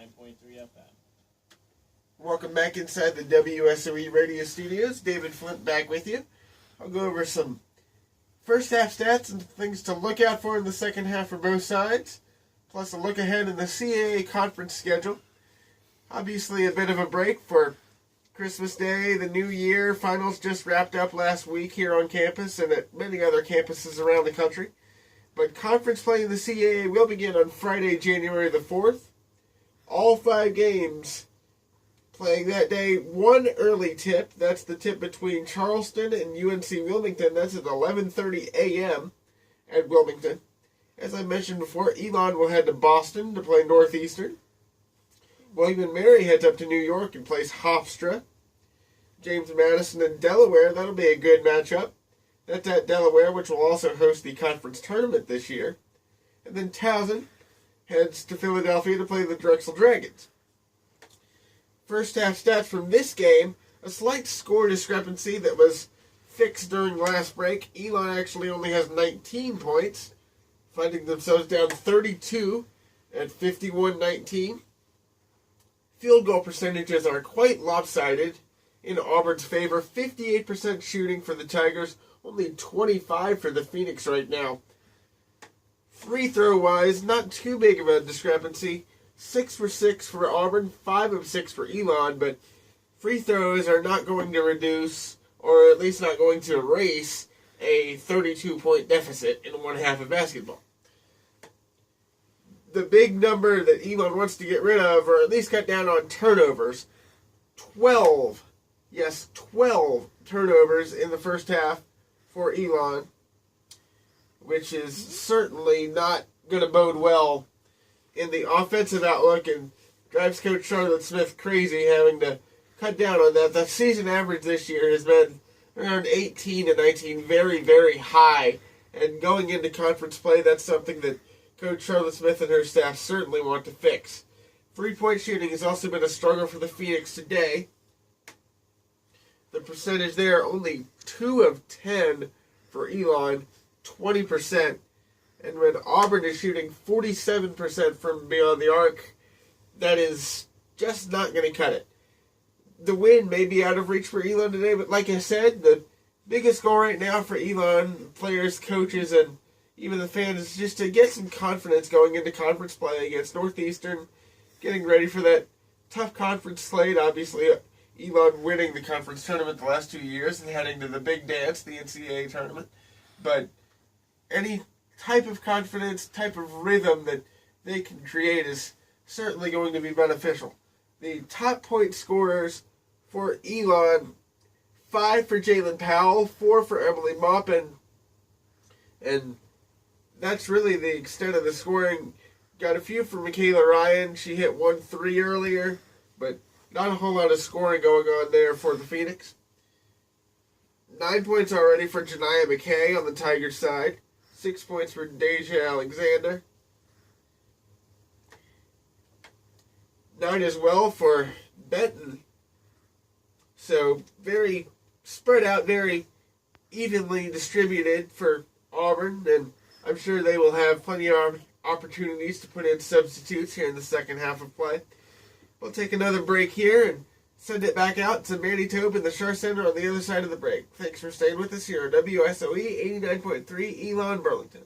FM. Welcome back inside the WSOE radio studios. David Flynt back with you. I'll go over some first half stats and things to look out for in the second half for both sides, plus a look ahead in the CAA conference schedule. Obviously a bit of a break for Christmas Day, the New Year. Finals just wrapped up last week here on campus and at many other campuses around the country. But conference play in the CAA will begin on Friday, January the 4th. All 5 games playing that day. One early tip. That's the tip between Charleston and UNC Wilmington. That's at 11:30 a.m. at Wilmington. As I mentioned before, Elon will head to Boston to play Northeastern. William & Mary heads up to New York and plays Hofstra. James Madison and Delaware, that'll be a good matchup. That's at Delaware, which will also host the conference tournament this year. And then Towson heads to Philadelphia to play the Drexel Dragons. First half stats from this game, a slight score discrepancy that was fixed during last break. Elon actually only has 19 points, finding themselves down 32 at 51-19. Field goal percentages are quite lopsided in Auburn's favor. 58% shooting for the Tigers, only 25 for the Phoenix right now. Free throw wise, not too big of a discrepancy. 6 for 6 for Auburn, 5 of 6 for Elon, but free throws are not going to reduce, or at least not going to erase, a 32-point deficit in one half of basketball. The big number that Elon wants to get rid of, or at least cut down on turnovers, 12 turnovers in the first half for Elon, which is certainly not going to bode well in the offensive outlook and drives Coach Charlotte Smith crazy having to cut down on that. The season average this year has been around 18 to 19, very, very high. And going into conference play, that's something that Coach Charlotte Smith and her staff certainly want to fix. 3-point shooting has also been a struggle for the Phoenix today. The percentage there, only 2 of 10 for Elon, 20%. And when Auburn is shooting 47% from beyond the arc, that is just not going to cut it. The win may be out of reach for Elon today, but like I said, the biggest goal right now for Elon, players, coaches, and even the fans is just to get some confidence going into conference play against Northeastern, getting ready for that tough conference slate. Obviously, Elon winning the conference tournament the last 2 years and heading to the big dance, the NCAA tournament. But any type of confidence, type of rhythm that they can create is certainly going to be beneficial. The top point scorers for Elon, 5 for Jalen Powell, 4 for Emily Maupin, and that's really the extent of the scoring. Got a few for Michaela Ryan. She hit 1 3 earlier, but not a whole lot of scoring going on there for the Phoenix. 9 points already for Janiah McKay on the Tigers side. 6 points for Deja Alexander. 9 as well for Benton. So very spread out, very evenly distributed for Auburn, and I'm sure they will have plenty of opportunities to put in substitutes here in the second half of play. We'll take another break here and send it back out to Manny Tobe in the Shar Center on the other side of the break. Thanks for staying with us here on WSOE 89.3 Elon, Burlington.